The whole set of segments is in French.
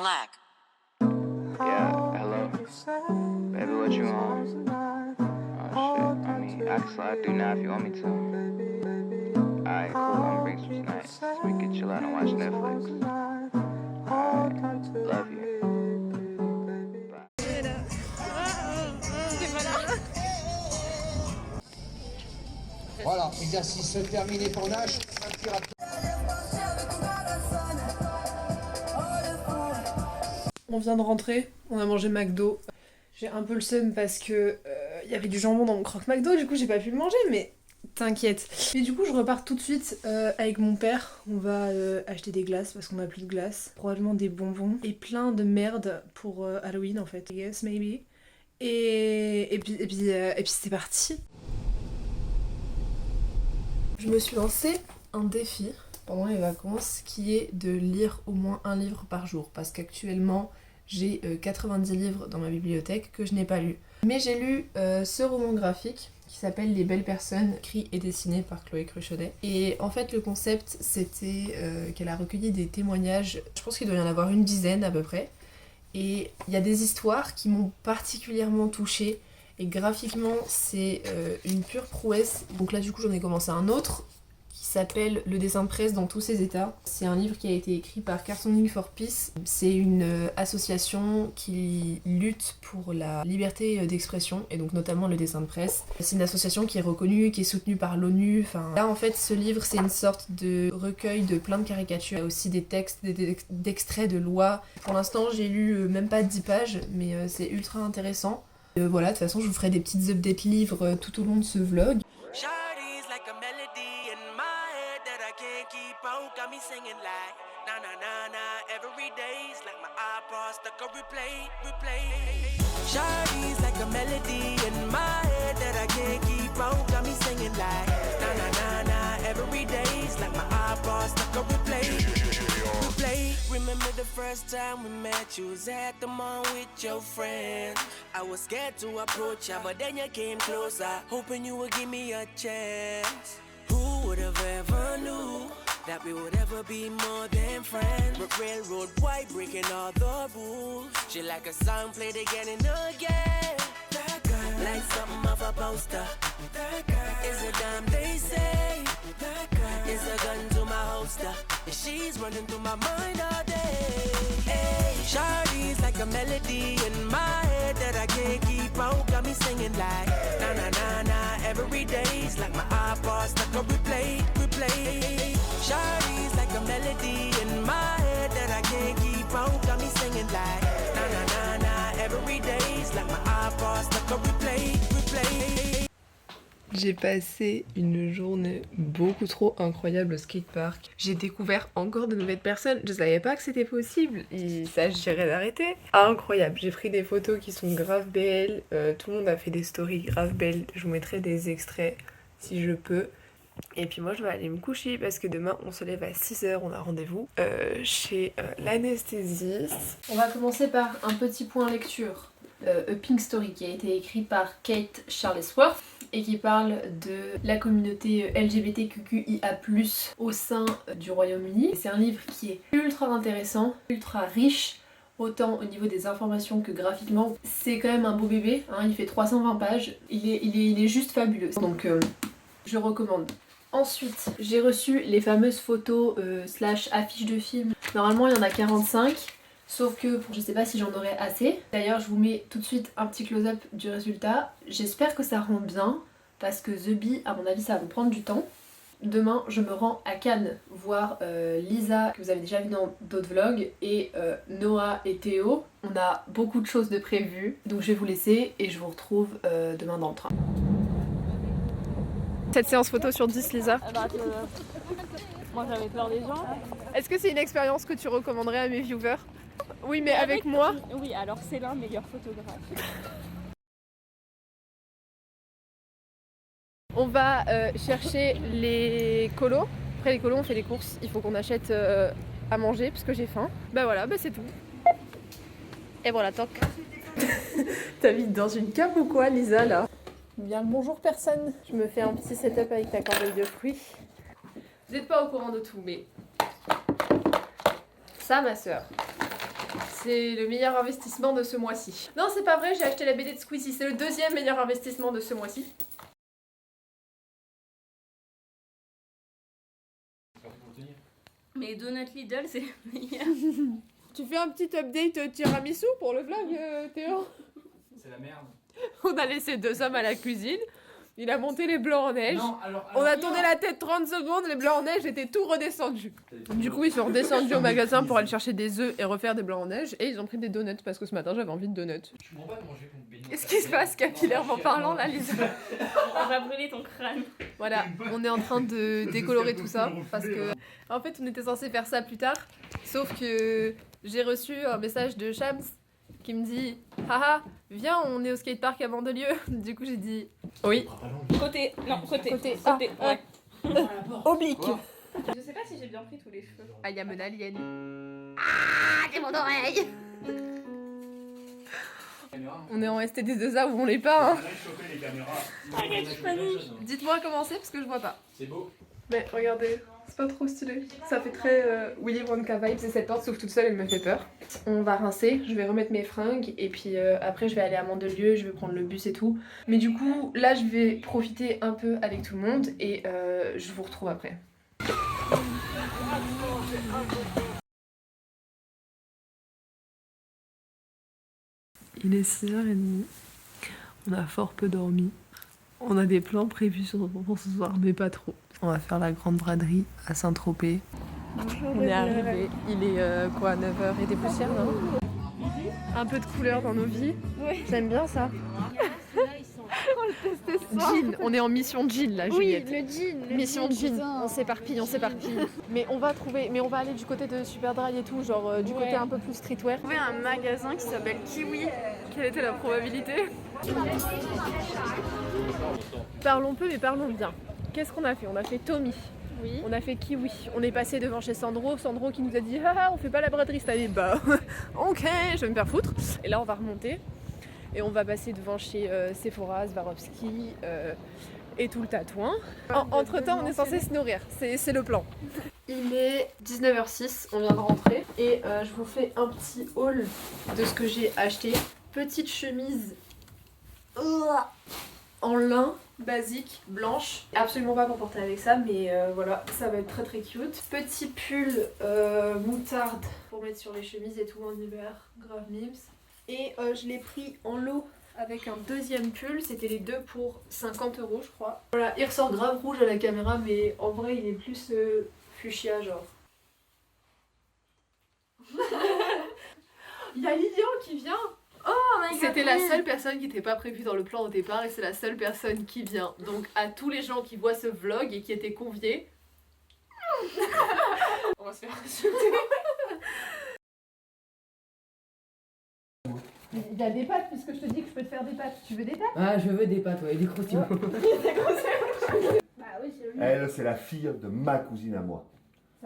Black. Yeah, hello. Baby, what you on? Oh shit, I mean, I can slide through now if you want me to. Alright, cool, I'm gonna bring some snacks so we can chill out and watch Netflix. Alright, love you. Voilà, exercice terminé pour Nash. Un petit rapide. On vient de rentrer, on a mangé McDo. J'ai un peu le seum parce que y avait du jambon dans mon croque McDo, du coup j'ai pas pu le manger, mais t'inquiète. Et du coup je repars tout de suite avec mon père. On va acheter des glaces parce qu'on a plus de glace. Probablement des bonbons et plein de merde pour Halloween en fait. Yes, maybe. Et puis c'est parti. Je me suis lancé un défi pendant les vacances qui est de lire au moins un livre par jour parce qu'actuellement j'ai 90 livres dans ma bibliothèque que je n'ai pas lus. Mais j'ai lu ce roman graphique qui s'appelle Les Belles Personnes, écrit et dessiné par Chloé Cruchaudet. Et en fait le concept c'était qu'elle a recueilli des témoignages, je pense qu'il doit y en avoir une dizaine à peu près. Et il y a des histoires qui m'ont particulièrement touchée. Et graphiquement, c'est une pure prouesse. Donc là, du coup, j'en ai commencé un autre qui s'appelle Le dessin de presse dans tous ses états. C'est un livre qui a été écrit par Cartooning for Peace. C'est une association qui lutte pour la liberté d'expression et donc notamment le dessin de presse. C'est une association qui est reconnue, qui est soutenue par l'ONU. Enfin, là, en fait, ce livre, c'est une sorte de recueil de plein de caricatures. Il y a aussi des textes, d'extraits de lois. Pour l'instant, j'ai lu même pas 10 pages, mais c'est ultra intéressant. Voilà, de toute façon, je vous ferai des petites updates livres tout au long de ce vlog. Remember the first time we met, you was at the mall with your friends. I was scared to approach ya, but then you came closer, hoping you would give me a chance. Who would have ever knew that we would ever be more than friends? But railroad white breaking all the rules. She like a song played again and again. That girl, like something off a poster. That girl is a dime they say. That girl is a gun to my holster. And she's running through my mind all day. Hey, Shawty's like a melody in my head that I can't keep out. Got me singing like na na na na. Every day's like my iPod stuck on replay. Shawty's like a melody in my head that I can't keep out. Got me singing like na na na na. Every day's like my iPod stuck on replay. J'ai passé une journée beaucoup trop incroyable au skatepark. J'ai découvert encore de nouvelles personnes. Je savais pas que c'était possible. Il s'agirait d'arrêter. Incroyable. J'ai pris des photos qui sont grave belles. Tout le monde a fait des stories grave belles. Je vous mettrai des extraits si je peux. Et puis moi je vais aller me coucher parce que demain on se lève à 6h, on a rendez-vous chez l'anesthésiste. On va commencer par un petit point lecture. A Pink Story qui a été écrit par Kate Charlesworth et qui parle de la communauté LGBTQIA+ au sein du Royaume-Uni. C'est un livre qui est ultra intéressant, ultra riche, autant au niveau des informations que graphiquement. C'est quand même un beau bébé, hein, il fait 320 pages, il est juste fabuleux. Donc je recommande. Ensuite, j'ai reçu les fameuses photos / affiches de films. Normalement il y en a 45. Sauf que je sais pas si j'en aurai assez. D'ailleurs je vous mets tout de suite un petit close-up du résultat. J'espère que ça rend bien parce que The Bee, à mon avis ça va me prendre du temps. Demain je me rends à Cannes voir Lisa que vous avez déjà vu dans d'autres vlogs et Noah et Théo. On a beaucoup de choses de prévues donc je vais vous laisser et je vous retrouve demain dans le train. Cette séance photo sur 10 Lisa. Moi j'avais peur des gens. Est-ce que c'est une expérience que tu recommanderais à mes viewers? Oui, mais avec moi. Oui, alors c'est l'un meilleur photographe. On va chercher les colos. Après les colos, on fait les courses. Il faut qu'on achète à manger parce que j'ai faim. Bah voilà, bah c'est tout. Et voilà, toc. T'habites dans une cave ou quoi, Lisa, là? Bien le bonjour personne. Je me fais un petit setup avec ta corbeille de fruits. Vous n'êtes pas au courant de tout, mais ça, ma soeur, C'est le meilleur investissement de ce mois-ci. Non, c'est pas vrai, j'ai acheté la BD de Squeezie. C'est le deuxième meilleur investissement de ce mois-ci. Mais Donut Lidl, c'est le meilleur. Tu fais un petit update tiramisu pour le vlog, Théo? C'est la merde. On a laissé 2 hommes à la cuisine. Il a monté les blancs en neige. Non, alors, On a tourné la tête 30 secondes, les blancs en neige étaient tout redescendus. Du coup, ils sont redescendus au magasin pour aller chercher des œufs et refaire des blancs en neige. Et ils ont pris des donuts parce que ce matin j'avais envie de donuts. Je comprends pas comment j'ai compris. Qu'est-ce qui se passe capillairement parlant là, Lisa? On va brûler ton crâne. Voilà, on est en train de décolorer tout ça parce que en fait on était censé faire ça plus tard, sauf que j'ai reçu un message de Shams qui me dit haha viens on est au skatepark à Mandelieu. Du coup j'ai dit oui. Côté, non, côté. Côté. Côté, ouais. Oblique. Je sais pas si j'ai bien pris tous les cheveux. Ah y'a mon alien. Ah c'est mon oreille. On est en STD2A où on l'est pas hein. Arrête, je panique. Dites-moi comment c'est parce que je vois pas. C'est beau. Mais regardez, c'est pas trop stylé. Ça fait très Willy Wonka vibes et cette porte s'ouvre toute seule, elle me fait peur. On va rincer, je vais remettre mes fringues et puis après je vais aller à Mandelieu, je vais prendre le bus et tout. Mais du coup, là je vais profiter un peu avec tout le monde et je vous retrouve après. Il est 6h30, on a fort peu dormi. On a des plans prévus pour ce soir, mais pas trop. On va faire la grande braderie à Saint-Tropez. On est arrivé, il est quoi, 9h et des poussières, non? Un peu de couleur dans nos vies. Oui. J'aime bien ça. Jean, on est en mission jean là, Juliette. Oui, le jean. Mission jean, putain. on s'éparpille, on s'éparpille. Mais on va trouver, mais on va aller du côté de Superdry et tout, genre du côté un peu plus streetwear. Trouver un magasin qui s'appelle Kiwi. Quelle était la probabilité? Parlons peu mais parlons bien. Qu'est-ce qu'on a fait? On a fait Tommy. Oui. On a fait Kiwi. On est passé devant chez Sandro. Sandro qui nous a dit ah on fait pas la braderie cette année. Bah ok, je vais me faire foutre. Et là on va remonter. Et on va passer devant chez Sephora, Swarovski et tout le tatouin. Entre temps on est censé se nourrir. C'est le plan. Il est 19h06, on vient de rentrer. Et je vous fais un petit haul de ce que j'ai acheté. Petite chemise en lin basique, blanche. Absolument pas pour porter avec ça, mais voilà, ça va être très très cute. Petit pull moutarde pour mettre sur les chemises et tout en hiver, grave mimes. Et je l'ai pris en lot avec un deuxième pull, c'était les deux pour 50 € je crois. Voilà, il ressort grave rouge à la caméra, mais en vrai il est plus fuchsia genre. Il y a Lilian qui vient. C'était la seule personne qui n'était pas prévue dans le plan au départ et c'est la seule personne qui vient. Donc à tous les gens qui voient ce vlog et qui étaient conviés, on va se faire insulter. Il y a des pâtes puisque je te dis que je peux te faire des pâtes. Tu veux des pâtes? Ah, je veux des pâtes, ouais, des croustillons. Bah oui, c'est le Elle, c'est la fille de ma cousine à moi.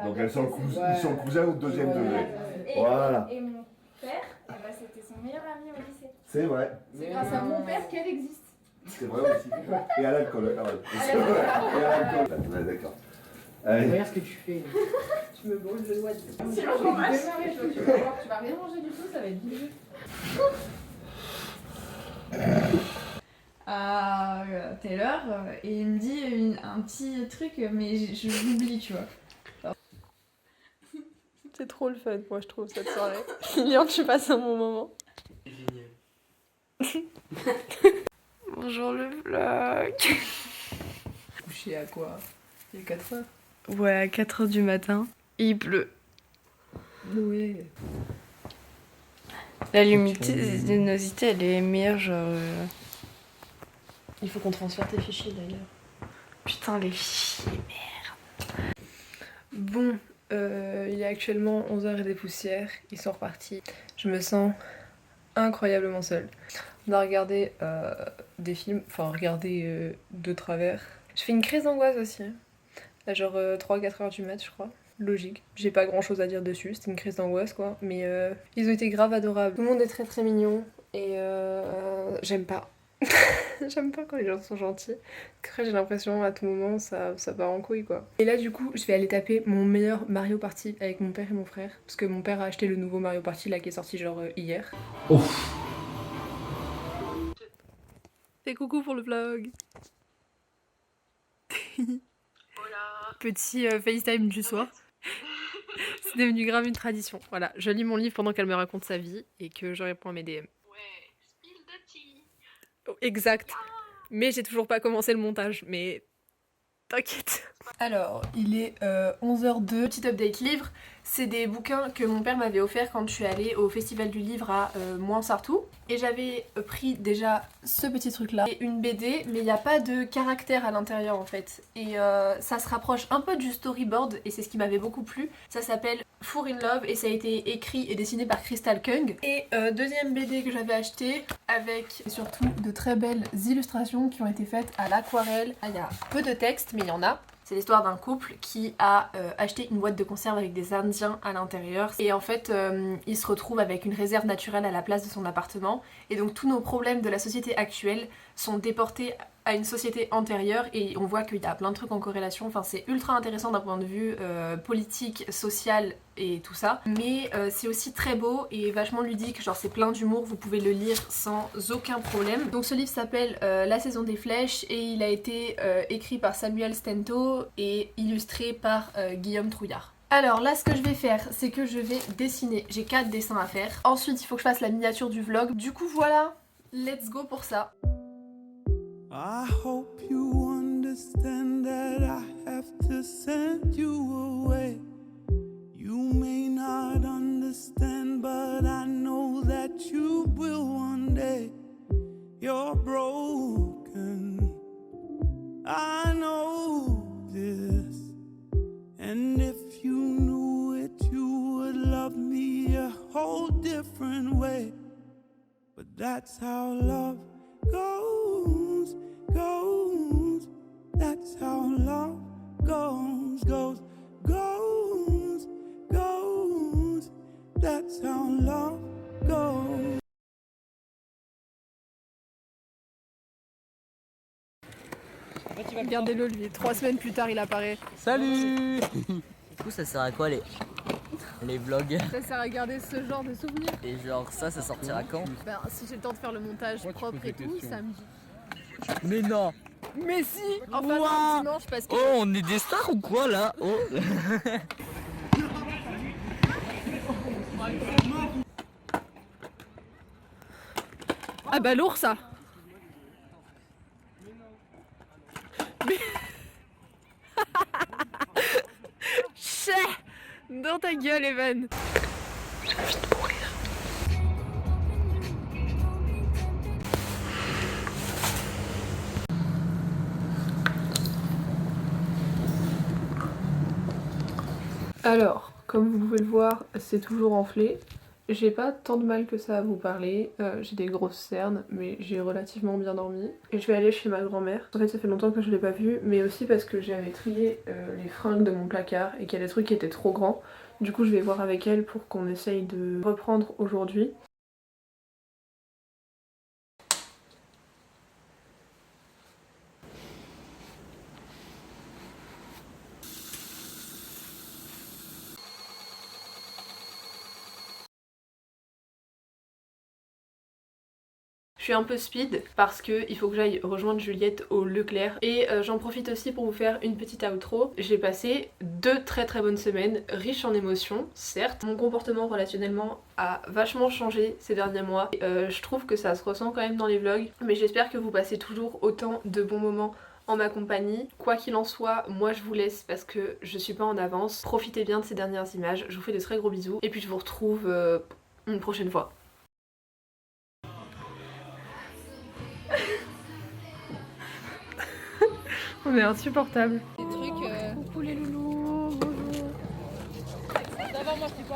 Donc elles sont Ouais. ils sont cousins au deuxième Ouais. degré. Et, Voilà. et mon père, eh ben, c'était son meilleur ami au lycée. C'est vrai. C'est grâce à mon père qu'elle existe. C'est vrai aussi. Et à l'alcool, quand même. Et à l'alcool. Ouais, d'accord. Allez. Regarde ce que tu fais. Tu me brûles le doigt. Si on je vais mange. démarrer, tu vas voir, tu vas rien manger du tout, ça va être bizarre. À Taylor, et il me dit un petit truc, mais je l'oublie, tu vois. C'est trop le fun, moi je trouve cette soirée. Lilian, tu passes un bon moment. Bonjour le vlog. Couché à quoi? Il est 4h? Ouais, à 4h du matin. Il pleut. Oui. La luminosité, elle est meilleure, genre... Il faut qu'on transfère tes fichiers d'ailleurs. Putain, les fichiers. Bon, il est actuellement 11h et des poussières. Ils sont repartis. Je me sens incroyablement seule. On a regardé des films, enfin regardé de travers. Je fais une crise d'angoisse aussi. À genre 3-4 heures du mat, je crois. Logique. J'ai pas grand chose à dire dessus, c'était une crise d'angoisse quoi. Mais ils ont été grave adorables. Tout le monde est très très mignon et j'aime pas J'aime pas quand les gens sont gentils. Après j'ai l'impression à tout moment ça part en couille quoi. Et là du coup je vais aller taper mon meilleur Mario Party avec mon père et mon frère. Parce que mon père a acheté le nouveau Mario Party là qui est sorti genre hier. Ouf. Et coucou pour le vlog. Petit FaceTime du soir. C'est devenu grave une tradition. Voilà, je lis mon livre pendant qu'elle me raconte sa vie et que je réponds à mes DM. Oh, exact. Mais j'ai toujours pas commencé le montage, mais t'inquiète. Alors, il est 11h02, petit update livre. C'est des bouquins que mon père m'avait offert quand je suis allée au festival du livre à Mouansartou. Et j'avais pris déjà ce petit truc là, et une BD, mais il n'y a pas de caractère à l'intérieur en fait. Et ça se rapproche un peu du storyboard, et c'est ce qui m'avait beaucoup plu. Ça s'appelle Fall in Love, et ça a été écrit et dessiné par Crystal Kung. Et deuxième BD que j'avais acheté, avec surtout de très belles illustrations qui ont été faites à l'aquarelle. Ah, il y a peu de texte, mais il y en a. C'est l'histoire d'un couple qui a acheté une boîte de conserve avec des Indiens à l'intérieur. Et en fait, il se retrouve avec une réserve naturelle à la place de son appartement. Et donc tous nos problèmes de la société actuelle sont déportés à une société antérieure. Et on voit qu'il y a plein de trucs en corrélation. Enfin, c'est ultra intéressant d'un point de vue politique, social et tout ça. Mais c'est aussi très beau et vachement ludique. Genre c'est plein d'humour, vous pouvez le lire sans aucun problème. Donc ce livre s'appelle La saison des flèches et il a été écrit par Samuel Stento et illustré par Guillaume Trouillard. Alors là ce que je vais faire c'est que je vais dessiner, j'ai 4 dessins à faire. Ensuite il faut que je fasse la miniature du vlog. Du coup voilà, let's go pour ça. I hope you understand that I have to send you away. You may not understand, but I know that you will one day. You're broken, I know this. And if you knew it, you would love me a whole different way. But that's how love goes, goes. That's how love goes, goes, goes, goes. That's how love goes. Regardez-le lui, 3 semaines plus tard il apparaît. Salut. Du coup ça sert à quoi les vlogs? Ça sert à garder ce genre de souvenirs. Et genre ça sortira quand? Ben, si j'ai le temps de faire le montage propre et tout, samedi. Mais non. Mais si. Enfin non, dimanche parce que... Oh on est des stars ou quoi là? Oh. Ah bah lourd ça. Mais... Chais dans ta gueule Evan. J'ai envie de mourir. Alors, comme vous pouvez le voir, c'est toujours enflé. J'ai pas tant de mal que ça à vous parler, j'ai des grosses cernes mais j'ai relativement bien dormi. Et je vais aller chez ma grand-mère. En fait ça fait longtemps que je l'ai pas vue, mais aussi parce que j'avais trié les fringues de mon placard et qu'il y a des trucs qui étaient trop grands. Du coup je vais voir avec elle pour qu'on essaye de reprendre aujourd'hui. Je suis un peu speed parce qu'il faut que j'aille rejoindre Juliette au Leclerc et j'en profite aussi pour vous faire une petite outro. J'ai passé 2 très bonnes semaines, riches en émotions, certes. Mon comportement relationnellement a vachement changé ces derniers mois. Je trouve que ça se ressent quand même dans les vlogs, mais j'espère que vous passez toujours autant de bons moments en ma compagnie. Quoi qu'il en soit, moi je vous laisse parce que je suis pas en avance. Profitez bien de ces dernières images, je vous fais de très gros bisous et puis je vous retrouve une prochaine fois. On est insupportable. Des trucs. Coucou les loulous, bonjour. D'abord, moi je t'ai pas